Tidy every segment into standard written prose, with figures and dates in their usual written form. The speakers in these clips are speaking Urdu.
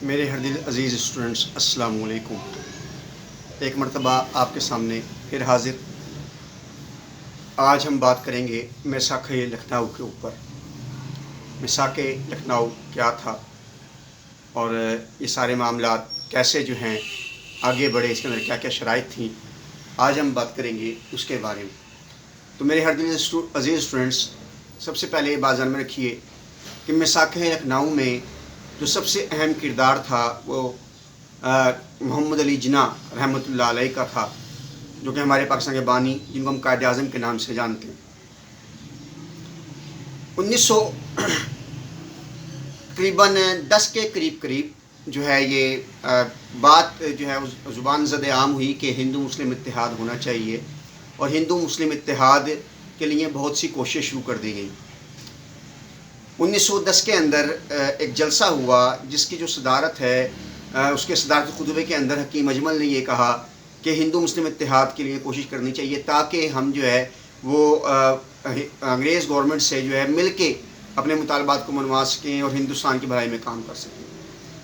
میرے ہر دل عزیز اسٹوڈنٹس، السلام علیکم۔ ایک مرتبہ آپ کے سامنے پھر حاضر۔ آج ہم بات کریں گے میثاق لکھنؤ کے اوپر۔ میثاق لکھنؤ کیا تھا اور یہ سارے معاملات کیسے جو ہیں آگے بڑھے، اس کے اندر کیا کیا شرائط تھیں، آج ہم بات کریں گے اس کے بارے میں۔ تو میرے ہر دل عزیز اسٹوڈنٹس، سب سے پہلے یہ بات ذہن میں رکھیے کہ میثاق لکھنؤ میں جو سب سے اہم کردار تھا وہ محمد علی جناح رحمۃ اللہ علیہ کا تھا، جو کہ ہمارے پاکستان کے بانی، جن کو ہم قائد اعظم کے نام سے جانتے ہیں۔ 1910 کے قریب جو ہے یہ بات جو ہے زبان زد عام ہوئی کہ ہندو مسلم اتحاد ہونا چاہیے، اور ہندو مسلم اتحاد کے لیے بہت سی کوشش شروع کر دی گئی۔ 1910 کے اندر ایک جلسہ ہوا جس کی جو صدارت ہے، اس کے صدارت خطبے کے اندر حکیم اجمل نے یہ کہا کہ ہندو مسلم اتحاد کے لیے کوشش کرنی چاہیے تاکہ ہم جو ہے وہ انگریز گورنمنٹ سے جو ہے مل کے اپنے مطالبات کو منوا سکیں اور ہندوستان کی بھلائی میں کام کر سکیں۔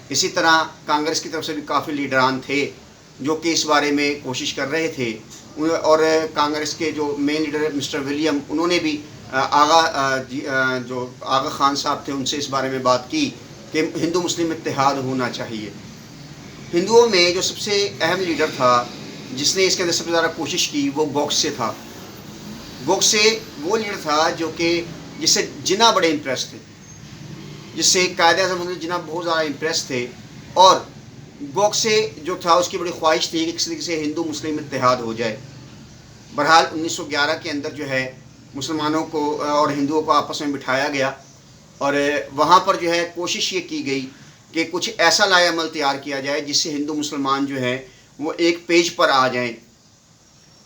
اسی طرح کانگریس کی طرف سے بھی کافی لیڈران تھے جو کہ اس بارے میں کوشش کر رہے تھے، اور کانگریس کے جو مین لیڈر مسٹر ولیم، انہوں نے بھی آغا خان صاحب تھے، ان سے اس بارے میں بات کی کہ ہندو مسلم اتحاد ہونا چاہیے۔ ہندوؤں میں جو سب سے اہم لیڈر تھا جس نے اس کے اندر سب سے زیادہ کوشش کی وہ گوڈسے تھا۔ گوڈسے وہ لیڈر تھا جو کہ جس سے جناح بڑے امپریس تھے، جس سے قائد اعظم جناح بہت زیادہ امپریس تھے، اور گوڈسے جو تھا اس کی بڑی خواہش تھی کہ کسی طریقے سے ہندو مسلم اتحاد ہو جائے۔ بہرحال 1911 کے اندر جو ہے مسلمانوں کو اور ہندوؤں کو آپس میں بٹھایا گیا، اور وہاں پر جو ہے کوشش یہ کی گئی کہ کچھ ایسا لائحہ عمل تیار کیا جائے جس سے ہندو مسلمان جو ہیں وہ ایک پیج پر آ جائیں۔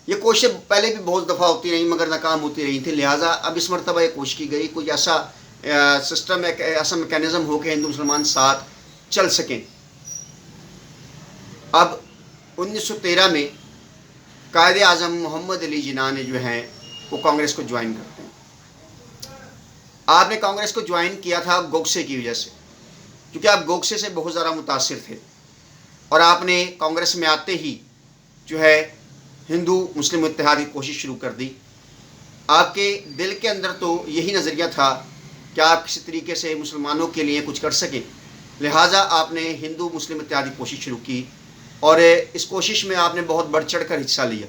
یہ کوششیں پہلے بھی بہت دفعہ ہوتی رہیں مگر ناکام ہوتی رہی تھیں، لہٰذا اب اس مرتبہ یہ کوشش کی گئی کوئی ایسا سسٹم، ایک ایسا میکینزم ہو کہ ہندو مسلمان ساتھ چل سکیں۔ اب 1913 میں قائد اعظم محمد علی جناح نے جو ہیں وہ کانگریس کو جوائن کرتے ہیں۔ آپ نے کانگریس کو جوائن کیا تھا گوڈسے کی وجہ سے، کیونکہ آپ گوڈسے سے بہت زیادہ متاثر تھے، اور آپ نے کانگریس میں آتے ہی جو ہے ہندو مسلم اتحاد کی کوشش شروع کر دی۔ آپ کے دل کے اندر تو یہی نظریہ تھا کہ آپ کسی طریقے سے مسلمانوں کے لیے کچھ کر سکیں، لہٰذا آپ نے ہندو مسلم اتحاد کی کوشش شروع کی، اور اس کوشش میں آپ نے بہت بڑھ چڑھ کر حصہ لیا۔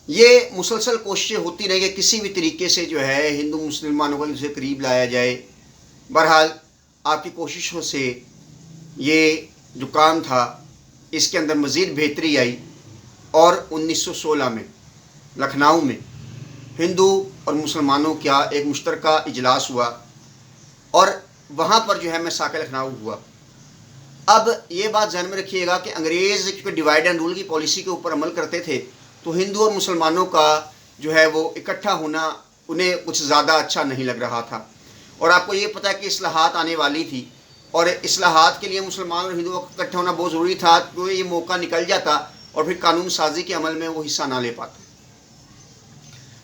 یہ مسلسل کوششیں ہوتی رہیں کہ کسی بھی طریقے سے جو ہے ہندو مسلمانوں کو اسے قریب لایا جائے۔ بہرحال آپ کی کوششوں سے یہ جو کام تھا اس کے اندر مزید بہتری آئی، اور 1916 میں لکھنؤ میں ہندو اور مسلمانوں کا ایک مشترکہ اجلاس ہوا، اور وہاں پر جو ہے میثاق لکھنؤ ہوا۔ اب یہ بات ذہن میں رکھیے گا کہ انگریز کیونکہ ڈیوائڈ اینڈ رول کی پالیسی کے اوپر عمل کرتے تھے، تو ہندو اور مسلمانوں کا جو ہے وہ اکٹھا ہونا انہیں کچھ زیادہ اچھا نہیں لگ رہا تھا، اور آپ کو یہ پتہ ہے کہ اصلاحات آنے والی تھی، اور اصلاحات کے لیے مسلمان اور ہندوؤں کا اکٹھا ہونا بہت ضروری تھا، تو یہ موقع نکل جاتا اور پھر قانون سازی کے عمل میں وہ حصہ نہ لے پاتے۔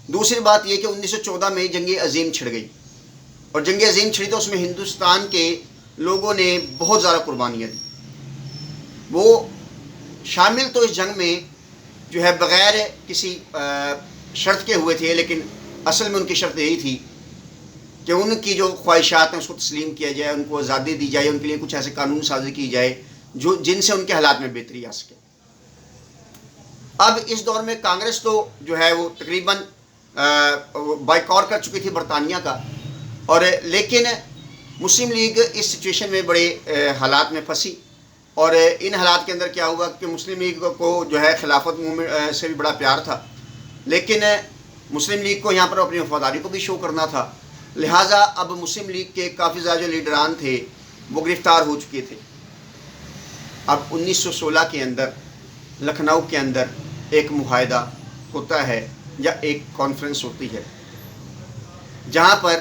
دوسری بات یہ کہ 1914 میں جنگ عظیم چھڑ گئی، اور جنگ عظیم چھڑی تو اس میں ہندوستان کے لوگوں نے بہت زیادہ قربانیاں دی۔ وہ شامل تو اس جنگ میں جو ہے بغیر کسی شرط کے ہوئے تھے، لیکن اصل میں ان کی شرط یہی تھی کہ ان کی جو خواہشات ہیں اس کو تسلیم کیا جائے، ان کو آزادی دی جائے، ان کے لیے کچھ ایسے قانون سازی کی جائے جن سے ان کے حالات میں بہتری آ سکے۔ اب اس دور میں کانگریس تو جو ہے وہ تقریباً بائیکاٹ کر چکی تھی برطانیہ کا، اور لیکن مسلم لیگ اس سچویشن میں بڑے حالات میں پھنسی، اور ان حالات کے اندر کیا ہوا کہ مسلم لیگ کو جو ہے خلافت موومنٹ سے بھی بڑا پیار تھا، لیکن مسلم لیگ کو یہاں پر اپنی وفاداری کو بھی شو کرنا تھا، لہٰذا اب مسلم لیگ کے کافی زیادہ جو لیڈران تھے وہ گرفتار ہو چکے تھے۔ اب 1916 کے اندر لکھنؤ کے اندر ایک معاہدہ ہوتا ہے یا ایک کانفرنس ہوتی ہے جہاں پر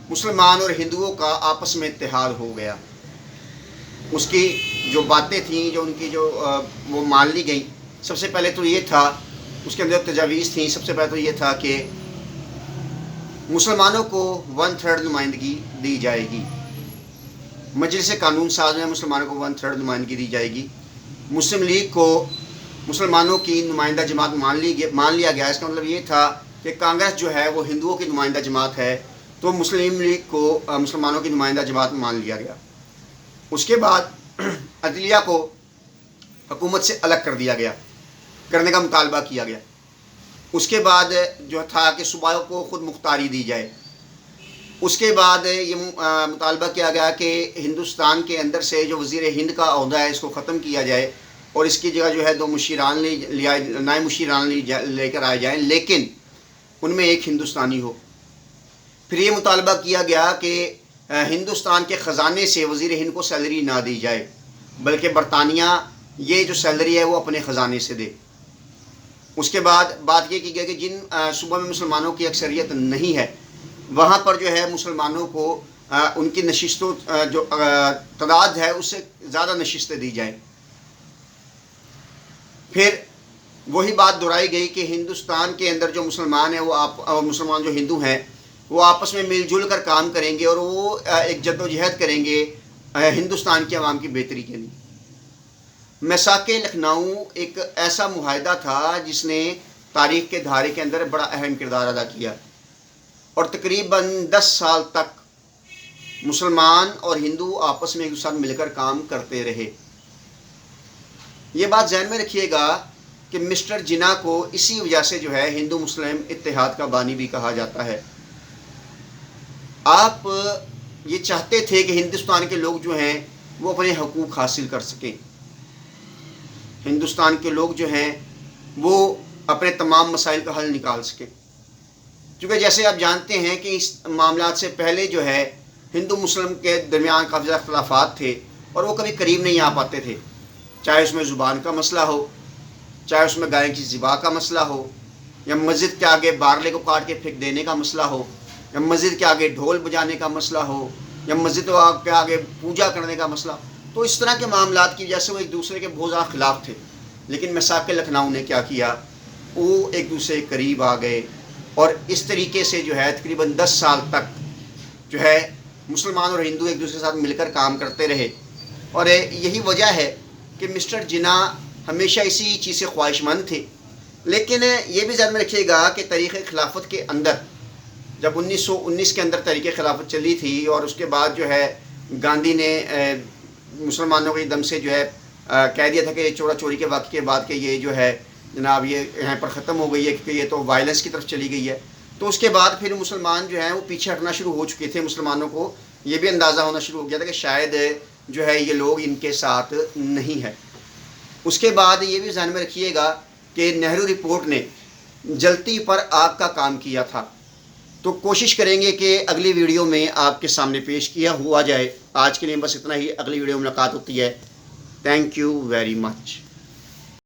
مسلمان اور ہندوؤں کا آپس میں اتحاد ہو گیا۔ اس کی جو باتیں تھیں، جو ان کی جو وہ مان لی گئیں، سب سے پہلے تو یہ تھا، اس کے اندر تجاویز تھیں، سب سے پہلے تو یہ تھا کہ مسلمانوں کو 1/3 نمائندگی دی جائے گی، مجلس قانون ساز میں مسلمانوں کو 1/3 نمائندگی دی جائے گی. مسلم لیگ کو مسلمانوں کی نمائندہ جماعت مان لیا گیا. اس کا مطلب یہ تھا کہ کانگریس جو ہے وہ ہندوؤں کی نمائندہ جماعت ہے، تو مسلم لیگ کو مسلمانوں کی نمائندہ جماعت مان لیا گیا. اس کے بعد عدلیہ کو حکومت سے الگ کر دیا گیا، کرنے کا مطالبہ کیا گیا. اس کے بعد جو تھا کہ صوبوں کو خود مختاری دی جائے. اس کے بعد یہ مطالبہ کیا گیا کہ ہندوستان کے اندر سے جو وزیر ہند کا عہدہ ہے اس کو ختم کیا جائے اور اس کی جگہ جو ہے 2 مشیران نائب مشیران لے کر آئے جائیں، لیکن ان میں ایک ہندوستانی ہو. پھر یہ مطالبہ کیا گیا کہ ہندوستان کے خزانے سے وزیر ہند کو سیلری نہ دی جائے، بلکہ برطانیہ یہ جو سیلری ہے وہ اپنے خزانے سے دے. اس کے بعد بات یہ کی گئی کہ جن صوبوں میں مسلمانوں کی اکثریت نہیں ہے وہاں پر جو ہے مسلمانوں کو ان کی نشستوں جو تعداد ہے اس سے زیادہ نشستیں دی جائیں. پھر وہی بات دہرائی گئی کہ ہندوستان کے اندر جو مسلمان ہیں وہ مسلمان جو ہندو ہیں وہ آپس میں مل جل کر کام کریں گے اور وہ ایک جد و جہد کریں گے ہندوستان کے عوام کی بہتری کے لیے. میثاق لکھنؤ ایک ایسا معاہدہ تھا جس نے تاریخ کے دھارے کے اندر بڑا اہم کردار ادا کیا اور تقریباً 10 سال تک مسلمان اور ہندو آپس میں ایک دوسرے ساتھ مل کر کام کرتے رہے. یہ بات ذہن میں رکھیے گا کہ مسٹر جناح کو اسی وجہ سے جو ہے ہندو مسلم اتحاد کا بانی بھی کہا جاتا ہے. آپ یہ چاہتے تھے کہ ہندوستان کے لوگ جو ہیں وہ اپنے حقوق حاصل کر سکیں، ہندوستان کے لوگ جو ہیں وہ اپنے تمام مسائل کا حل نکال سکیں. کیونکہ جیسے آپ جانتے ہیں کہ اس معاملات سے پہلے جو ہے ہندو مسلم کے درمیان کافی زیادہ اختلافات تھے اور وہ کبھی قریب نہیں آ پاتے تھے، چاہے اس میں زبان کا مسئلہ ہو، چاہے اس میں گائے کی ذبح کا مسئلہ ہو، یا مسجد کے آگے بارلے کو کاٹ کے پھینک دینے کا مسئلہ ہو، یا مسجد کے آگے ڈھول بجانے کا مسئلہ ہو، یا مسجد کے آگے پوجا کرنے کا مسئلہ. تو اس طرح کے معاملات کی وجہ سے وہ ایک دوسرے کے بہت زیادہ خلاف تھے. لیکن میثاق لکھنؤ نے کیا کیا، وہ ایک دوسرے کے قریب آ گئے اور اس طریقے سے جو ہے تقریباً 10 سال تک جو ہے مسلمان اور ہندو ایک دوسرے کے ساتھ مل کر کام کرتے رہے. اور یہی وجہ ہے کہ مسٹر جناح ہمیشہ اسی چیز سے خواہش مند تھے. لیکن یہ بھی ذہن میں رکھیے گا کہ تاریخ خلافت کے اندر جب 1919 کے اندر تحریک خلافت چلی تھی اور اس کے بعد جو ہے گاندھی نے مسلمانوں کے دم سے جو ہے کہہ دیا تھا کہ چورا چوری کے واقعے کے بعد کہ یہ جو ہے جناب یہ یہاں پر ختم ہو گئی ہے کیونکہ یہ تو وائلنس کی طرف چلی گئی ہے. تو اس کے بعد پھر مسلمان جو ہیں وہ پیچھے ہٹنا شروع ہو چکے تھے. مسلمانوں کو یہ بھی اندازہ ہونا شروع ہو گیا تھا کہ شاید جو ہے یہ لوگ ان کے ساتھ نہیں ہے. اس کے بعد یہ بھی ذہن میں رکھیے گا کہ نہرو رپورٹ نے جلتی پر آگ کا کام کیا تھا. تو کوشش کریں گے کہ اگلی ویڈیو میں آپ کے سامنے پیش کیا ہوا جائے. آج کے لیے بس اتنا ہی، اگلی ویڈیو میں ملاقات ہوتی ہے. Thank you very much.